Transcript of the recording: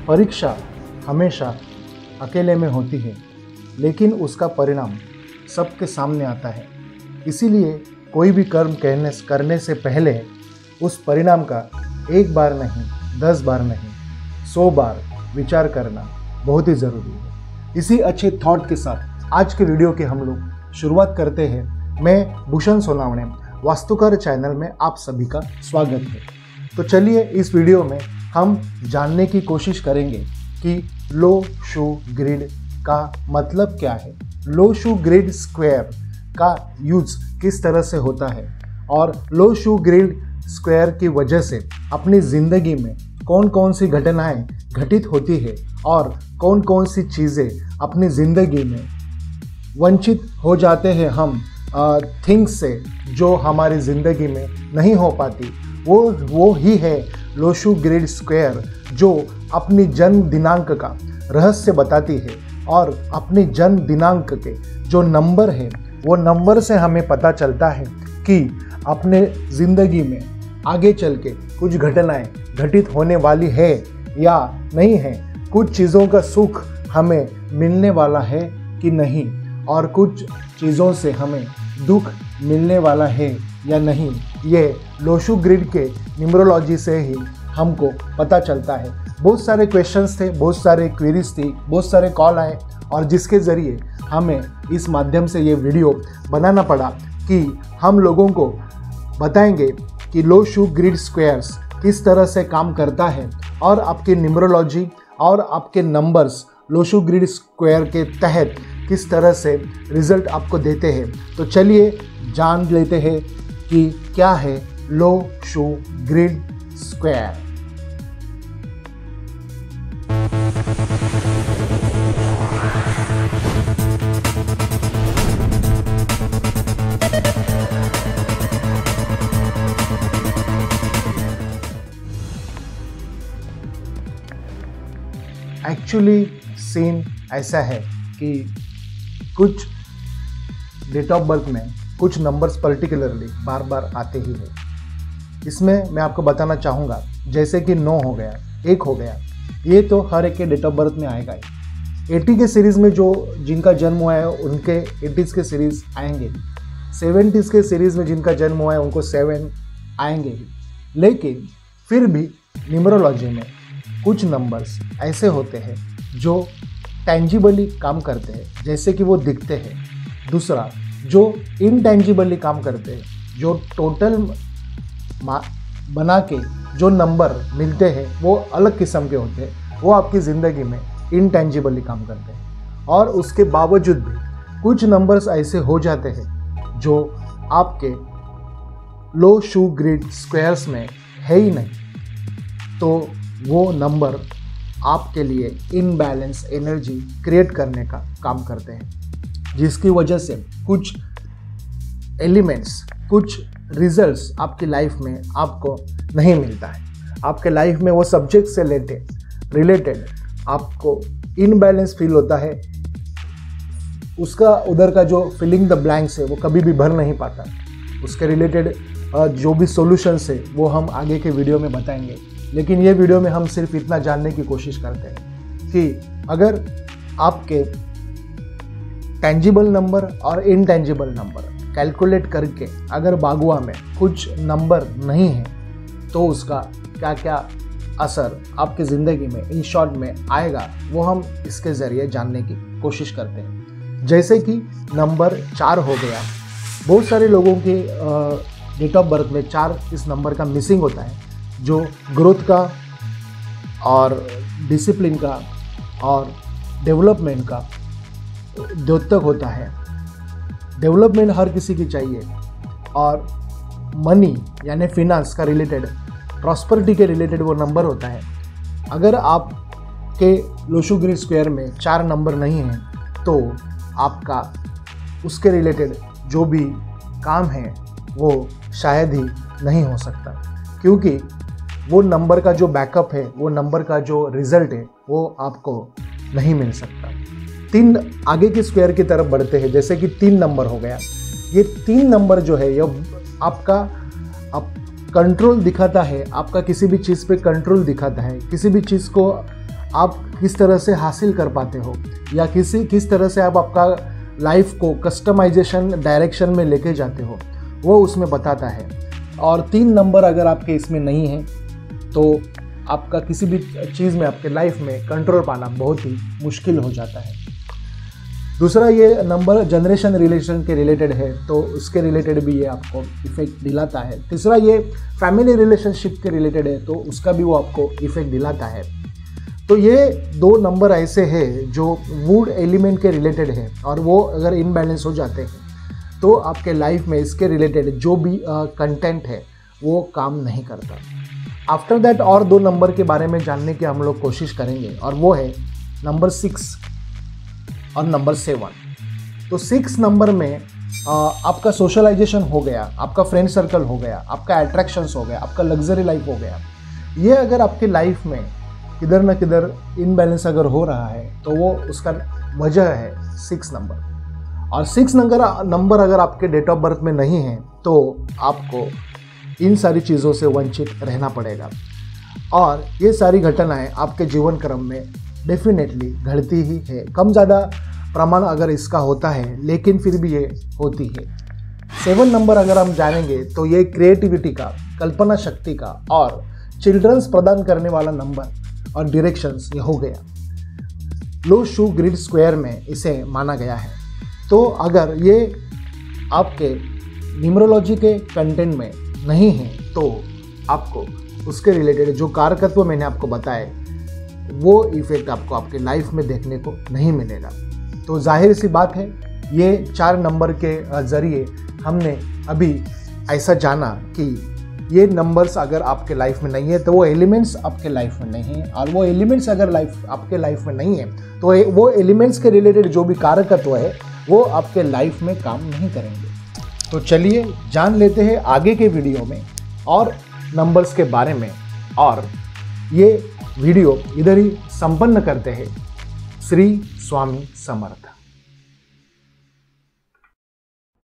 परीक्षा हमेशा अकेले में होती है, लेकिन उसका परिणाम सबके सामने आता है। इसीलिए कोई भी कर्म करने से पहले उस परिणाम का एक बार नहीं, 10 बार नहीं, 100 बार विचार करना बहुत ही ज़रूरी है। इसी अच्छे थॉट के साथ आज के वीडियो की हम लोग शुरुआत करते हैं। मैं भूषण सोनावणे, वास्तुकार चैनल में आप सभी का स्वागत है। तो चलिए इस वीडियो में हम जानने की कोशिश करेंगे कि लो शू ग्रिड का मतलब क्या है, लो शू ग्रिड स्क्वायर का यूज किस तरह से होता है और लो शू ग्रिड स्क्वायर की वजह से अपनी ज़िंदगी में कौन कौन सी घटनाएं घटित होती है और कौन कौन सी चीज़ें अपनी ज़िंदगी में वंचित हो जाते हैं हम थिंग्स से जो हमारी ज़िंदगी में नहीं हो पाती। वो ही है लो शू ग्रिड स्क्वायर, जो अपनी जन्म दिनांक का रहस्य बताती है और अपनी जन्म दिनांक के जो नंबर है वो नंबर से हमें पता चलता है कि अपने ज़िंदगी में आगे चल के कुछ घटनाएं घटित होने वाली है या नहीं है, कुछ चीज़ों का सुख हमें मिलने वाला है कि नहीं और कुछ चीज़ों से हमें दुख मिलने वाला है या नहीं। ये लो शू ग्रिड के न्यूमरोलॉजी से ही हमको पता चलता है। बहुत सारे क्वेश्चंस थे, बहुत सारे क्वेरीज थी, बहुत सारे कॉल आए और जिसके ज़रिए हमें इस माध्यम से ये वीडियो बनाना पड़ा कि हम लोगों को बताएंगे कि लो शू ग्रिड स्क्वायर्स किस तरह से काम करता है और आपके न्यूमरोलॉजी और आपके नंबर्स लो शू ग्रिड स्क्वायर के तहत किस तरह से रिजल्ट आपको देते हैं। तो चलिए जान लेते हैं कि क्या है लो शू ग्रिड स्क्वायर। एक्चुअली सीन ऐसा है कि कुछ डेट ऑफ बर्थ में कुछ नंबर्स पर्टिकुलरली बार बार आते ही हैं। इसमें मैं आपको बताना चाहूँगा, जैसे कि 9 हो गया, 1 हो गया, ये तो हर एक के डेट ऑफ बर्थ में आएगा ही। 80 के सीरीज़ में जो जिनका जन्म हुआ है उनके 80s के सीरीज़ आएंगे, 70s के सीरीज़ में जिनका जन्म हुआ है उनको 7 आएंगे ही। लेकिन फिर भी न्यूमरोलॉजी में कुछ नंबर्स ऐसे होते हैं जो टेंजिबली काम करते हैं, जैसे कि वो दिखते हैं। दूसरा जो इनटेंजिबली काम करते हैं, जो टोटल बना के जो नंबर मिलते हैं वो अलग किस्म के होते हैं, वो आपकी ज़िंदगी में इनटेंजिबली काम करते हैं। और उसके बावजूद भी कुछ नंबर्स ऐसे हो जाते हैं जो आपके लो शू ग्रिड स्क्वायर्स में है ही नहीं, तो वो नंबर आपके लिए इनबैलेंस एनर्जी क्रिएट करने का काम करते हैं, जिसकी वजह से कुछ एलिमेंट्स, कुछ रिजल्ट्स आपकी लाइफ में आपको नहीं मिलता है। आपके लाइफ में वो सब्जेक्ट से रिलेटेड आपको इनबैलेंस फील होता है, उसका उधर का जो फिलिंग द ब्लैंक्स है वो कभी भी भर नहीं पाता। उसके रिलेटेड जो भी सॉल्यूशंस है वो हम आगे के वीडियो में बताएंगे। लेकिन ये वीडियो में हम सिर्फ इतना जानने की कोशिश करते हैं कि अगर आपके टेंजिबल नंबर और इनटेंजिबल नंबर कैलकुलेट करके अगर बागुआ में कुछ नंबर नहीं है तो उसका क्या क्या असर आपकी ज़िंदगी में इन शॉर्ट में आएगा, वो हम इसके ज़रिए जानने की कोशिश करते हैं। जैसे कि नंबर 4 हो गया, बहुत सारे लोगों के डेट ऑफ बर्थ में 4 इस नंबर का मिसिंग होता है, जो ग्रोथ का और डिसिप्लिन का और डेवलपमेंट का द्योतक होता है। डेवलपमेंट हर किसी की चाहिए और मनी यानी फिनांस का रिलेटेड, प्रॉस्पेरिटी के रिलेटेड वो नंबर होता है। अगर आपके लो शू ग्रिड स्क्वायर में 4 नंबर नहीं हैं तो आपका उसके रिलेटेड जो भी काम है वो शायद ही नहीं हो सकता, क्योंकि वो नंबर का जो बैकअप है, वो नंबर का जो रिज़ल्ट है वो आपको नहीं मिल सकता। 3 आगे के स्क्वायर की तरफ बढ़ते हैं, जैसे कि 3 नंबर हो गया। ये 3 नंबर जो है ये आपका कंट्रोल दिखाता है, आपका किसी भी चीज़ पे कंट्रोल दिखाता है, किसी भी चीज़ को आप किस तरह से हासिल कर पाते हो या किस तरह से आप आपका लाइफ को कस्टमाइजेशन डायरेक्शन में लेके जाते हो, वो उसमें बताता है। और 3 नंबर अगर आपके इसमें नहीं है तो आपका किसी भी चीज़ में आपके लाइफ में कंट्रोल पाना बहुत ही मुश्किल हो जाता है। दूसरा, ये नंबर जनरेशन रिलेशन के रिलेटेड है तो उसके रिलेटेड भी ये आपको इफेक्ट दिलाता है। तीसरा, ये फैमिली रिलेशनशिप के रिलेटेड है तो उसका भी वो आपको इफेक्ट दिलाता है। तो ये 2 नंबर ऐसे हैं जो वुड एलिमेंट के रिलेटेड है और वो अगर इनबैलेंस हो जाते हैं तो आपके लाइफ में इसके रिलेटेड जो भी कंटेंट है वो काम नहीं करता। आफ्टर दैट और 2 नंबर के बारे में जानने की हम लोग कोशिश करेंगे और वो है नंबर 6 और नंबर 7। तो 6 नंबर में आपका सोशलाइजेशन हो गया, आपका फ्रेंड सर्कल हो गया, आपका अट्रैक्शंस हो गया, आपका लग्जरी लाइफ हो गया। ये अगर आपकी लाइफ में किधर ना किधर इनबैलेंस अगर हो रहा है तो वो उसका वजह है 6 नंबर। और 6 नंबर अगर आपके डेट ऑफ बर्थ में नहीं है तो आपको इन सारी चीज़ों से वंचित रहना पड़ेगा। और ये सारी घटनाएं आपके जीवन क्रम में डेफिनेटली घटती ही है, कम ज़्यादा प्रमाण अगर इसका होता है लेकिन फिर भी ये होती है। 7 नंबर अगर हम जानेंगे तो ये क्रिएटिविटी का, कल्पना शक्ति का और चिल्ड्रंस प्रदान करने वाला नंबर और डायरेक्शंस ये हो गया। लो शू ग्रिड स्क्वायर में इसे माना गया है। तो अगर ये आपके न्यूमरोलॉजी के कंटेंट में नहीं है तो आपको उसके रिलेटेड जो कारकत्व मैंने आपको बताए वो इफेक्ट आपको आपके लाइफ में देखने को नहीं मिलेगा। तो जाहिर सी बात है, ये 4 नंबर के ज़रिए हमने अभी ऐसा जाना कि ये नंबर्स अगर आपके लाइफ में नहीं है तो वो एलिमेंट्स आपके लाइफ में नहीं है, और वो एलिमेंट्स अगर आपके लाइफ में नहीं है तो वो एलिमेंट्स के रिलेटेड जो भी कारकत्व है वो आपके लाइफ में काम नहीं करेंगे। तो चलिए जान लेते हैं आगे के वीडियो में और नंबर्स के बारे में, और ये वीडियो इधर ही संपन्न करते हैं। श्री स्वामी समर्थ।